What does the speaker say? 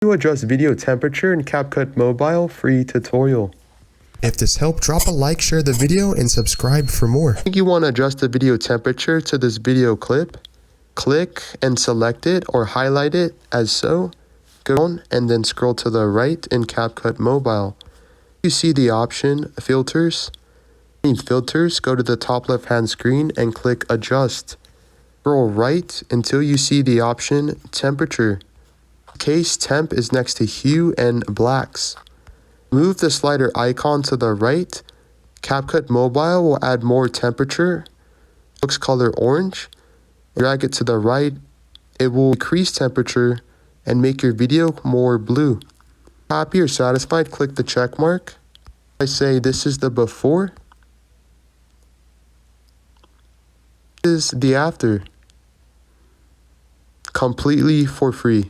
To adjust video temperature in Capcut Mobile free tutorial. If this helped, drop a like, share the video, and subscribe for more. I think you want to adjust the video temperature to this video clip. Click and select it or highlight it as so. Go down and then scroll to the right in Capcut Mobile. You see the option Filters. In Filters, go to the top left hand screen and click Adjust. Scroll right until you see the option Temperature. Case temp is next to hue and blacks. Move the slider icon to the right. Capcut Mobile will add more temperature. Looks color orange. Drag it to the right. It will increase temperature and make your video more blue. Happy or satisfied, click the check mark. I say this is the before. This is the after. Completely for free.